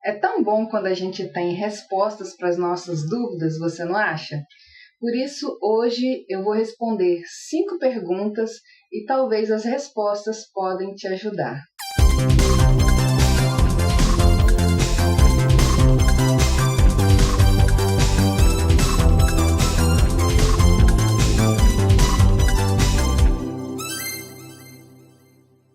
É tão bom quando a gente tem respostas para as nossas dúvidas, você não acha? Por isso, hoje eu vou responder 5 perguntas e talvez as respostas podem te ajudar.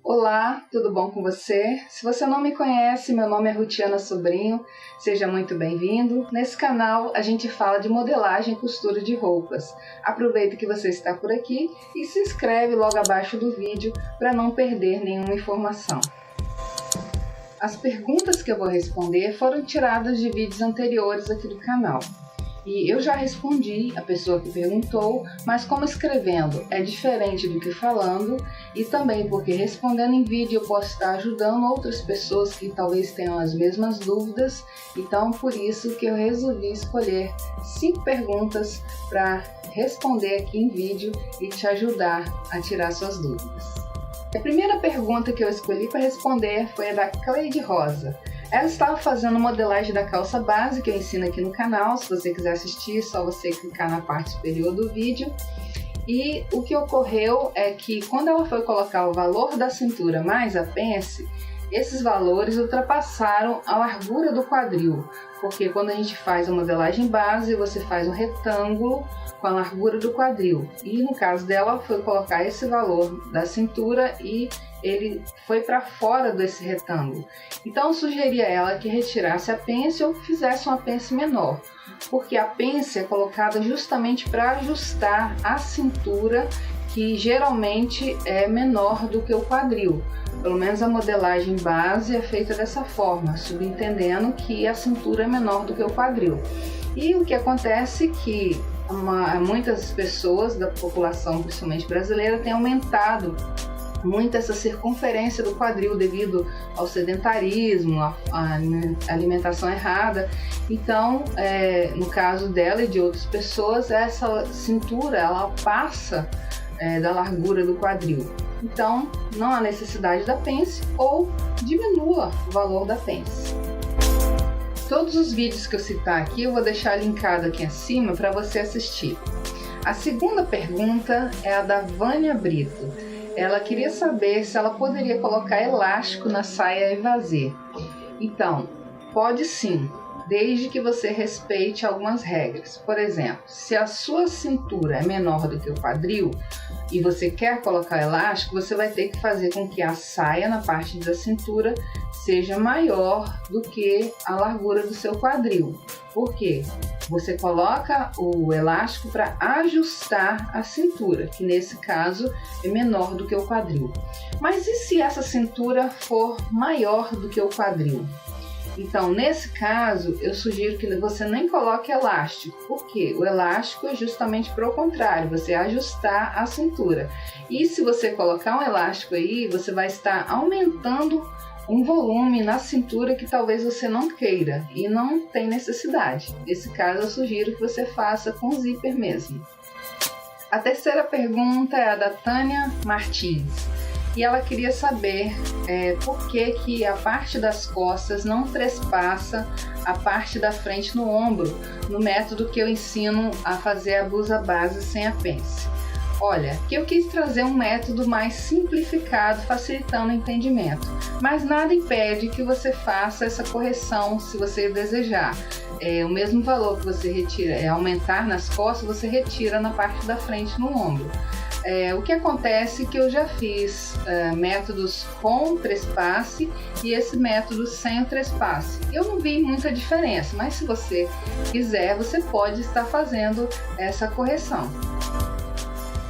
Olá, tudo bom com você? Se você não me conhece, meu nome é Rutiana Sobrinho, seja muito bem-vindo. Nesse canal a gente fala de modelagem e costura de roupas. Aproveita que você está por aqui e se inscreve logo abaixo do vídeo para não perder nenhuma informação. As perguntas que eu vou responder foram tiradas de vídeos anteriores aqui do canal. E eu já respondi a pessoa que perguntou, mas como escrevendo é diferente do que falando, e também porque respondendo em vídeo eu posso estar ajudando outras pessoas que talvez tenham as mesmas dúvidas, então por isso que eu resolvi escolher 5 perguntas para responder aqui em vídeo e te ajudar a tirar suas dúvidas. A primeira pergunta que eu escolhi para responder foi a da Cleide Rosa. Ela estava fazendo modelagem da calça base que eu ensino aqui no canal. Se você quiser assistir, é só você clicar na parte superior do vídeo. E o que ocorreu é que quando ela foi colocar o valor da cintura mais a pence, esses valores ultrapassaram a largura do quadril, porque quando a gente faz a modelagem base, você faz um retângulo com a largura do quadril. E no caso dela, foi colocar esse valor da cintura e ele foi para fora desse retângulo. Então eu sugeri a ela que retirasse a pence ou fizesse uma pence menor, porque a pence é colocada justamente para ajustar a cintura, que geralmente é menor do que o quadril. Pelo menos a modelagem base é feita dessa forma, subentendendo que a cintura é menor do que o quadril. E o que acontece é que muitas pessoas da população, principalmente brasileira, têm aumentado muito essa circunferência do quadril devido ao sedentarismo, à alimentação errada. Então, no caso dela e de outras pessoas, essa cintura ela passa da largura do quadril. Então, não há necessidade da pence ou diminua o valor da pence. Todos os vídeos que eu citar aqui eu vou deixar linkado aqui acima para você assistir. A segunda pergunta é a da Vânia Brito. Ela queria saber se ela poderia colocar elástico na saia evasê. Então, pode sim, desde que você respeite algumas regras. Por exemplo, se a sua cintura é menor do que o quadril e você quer colocar elástico, você vai ter que fazer com que a saia na parte da cintura seja maior do que a largura do seu quadril. Por quê? Você coloca o elástico para ajustar a cintura, que nesse caso é menor do que o quadril. Mas e se essa cintura for maior do que o quadril? Então, nesse caso, eu sugiro que você nem coloque elástico, porque o elástico é justamente para o contrário, você ajustar a cintura. E se você colocar um elástico aí, você vai estar aumentando um volume na cintura que talvez você não queira e não tem necessidade. Nesse caso, eu sugiro que você faça com zíper mesmo. A terceira pergunta é a da Tânia Martins. E ela queria saber por que a parte das costas não trespassa a parte da frente no ombro, no método que eu ensino a fazer a blusa base sem a pence. Olha, que eu quis trazer um método mais simplificado, facilitando o entendimento, mas nada impede que você faça essa correção se você desejar. O mesmo valor que você retira, aumentar nas costas, você retira na parte da frente no ombro. O que acontece é que eu já fiz métodos com trespasse e esse método sem o trespasse. Eu não vi muita diferença, mas se você quiser, você pode estar fazendo essa correção.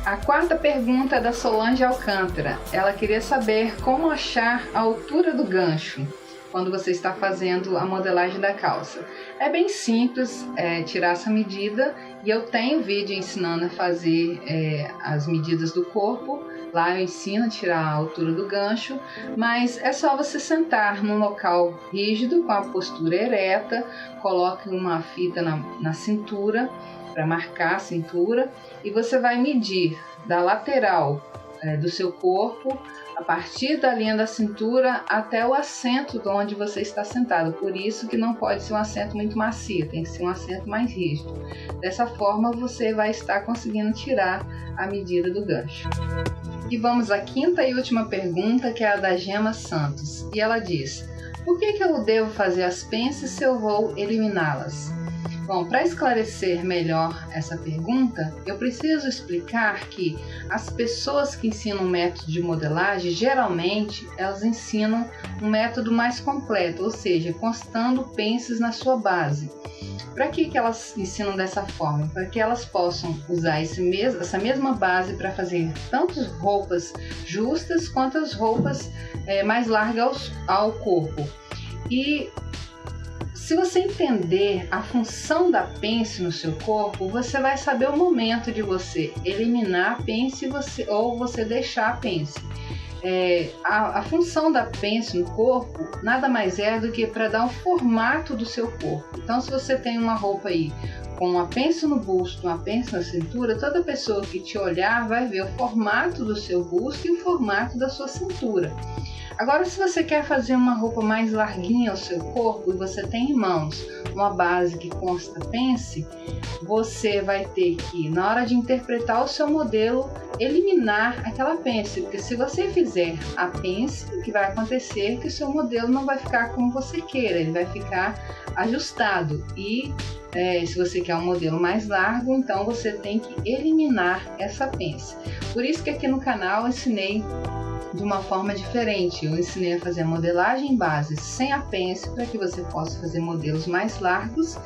A quarta pergunta é da Solange Alcântara. Ela queria saber como achar a altura do gancho quando você está fazendo a modelagem da calça. É bem simples tirar essa medida e eu tenho vídeo ensinando a fazer as medidas do corpo. Lá eu ensino a tirar a altura do gancho, mas é só você sentar num local rígido com a postura ereta, coloque uma fita na cintura para marcar a cintura e você vai medir da lateral do seu corpo a partir da linha da cintura até o assento de onde você está sentado. Por isso que não pode ser um assento muito macio, tem que ser um assento mais rígido. Dessa forma você vai estar conseguindo tirar a medida do gancho. E vamos à quinta e última pergunta, que é a da Gema Santos. E ela diz: por que eu devo fazer as pences se eu vou eliminá-las? Bom, para esclarecer melhor essa pergunta, eu preciso explicar que as pessoas que ensinam o método de modelagem, geralmente elas ensinam um método mais completo, ou seja, constando pences na sua base. Para que elas ensinam dessa forma? Para que elas possam usar essa mesma base para fazer tanto roupas justas quanto as roupas mais largas ao corpo. E se você entender a função da pence no seu corpo, você vai saber o momento de você eliminar a pence ou você deixar a pence. A função da pence no corpo nada mais é do que para dar um formato do seu corpo. Então, se você tem uma roupa aí com uma pence no busto, uma pence na cintura, toda pessoa que te olhar vai ver o formato do seu busto e o formato da sua cintura. Agora, se você quer fazer uma roupa mais larguinha ao seu corpo e você tem em mãos uma base que consta pence, você vai ter que, na hora de interpretar o seu modelo, eliminar aquela pence, porque se você fizer a pence, o que vai acontecer é que o seu modelo não vai ficar como você queira, ele vai ficar ajustado. E se você quer um modelo mais largo, então você tem que eliminar essa pence. Por isso que aqui no canal eu ensinei de uma forma diferente. Eu ensinei a fazer a modelagem base sem a pence para que você possa fazer modelos mais largos,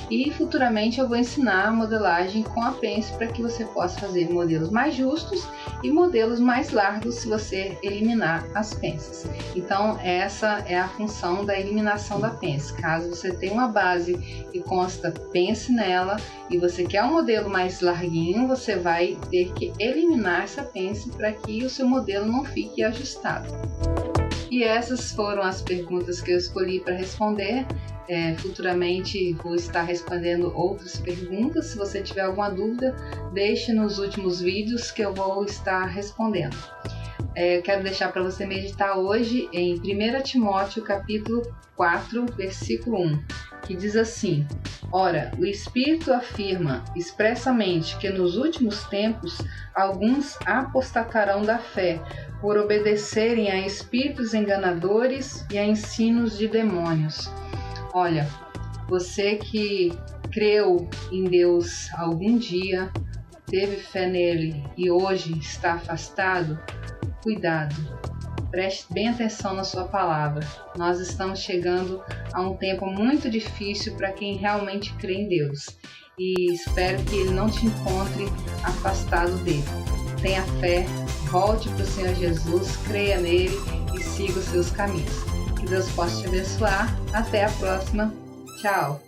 e futuramente eu vou ensinar a modelagem com a pence para que você possa fazer modelos mais justos e modelos mais largos se você eliminar as pences. Então essa é a função da eliminação da pence. Caso você tenha uma base que consta pence nela e você quer um modelo mais larguinho, você vai ter que eliminar essa pence para que o seu modelo não fique ajustado. E essas foram as perguntas que eu escolhi para responder. Futuramente vou estar respondendo outras perguntas. Se você tiver alguma dúvida, deixe nos últimos vídeos que eu vou estar respondendo. Eu quero deixar para você meditar hoje em 1 Timóteo capítulo 4, versículo 1, que diz assim: ora, o Espírito afirma expressamente que nos últimos tempos alguns apostatarão da fé, por obedecerem a espíritos enganadores e a ensinos de demônios. Olha, você que creu em Deus algum dia, teve fé nele e hoje está afastado, cuidado, preste bem atenção na sua palavra. Nós estamos chegando a um tempo muito difícil para quem realmente crê em Deus, e espero que ele não te encontre afastado dele. Tenha fé, volte para o Senhor Jesus, creia nele e siga os seus caminhos. Que Deus possa te abençoar. Até a próxima. Tchau.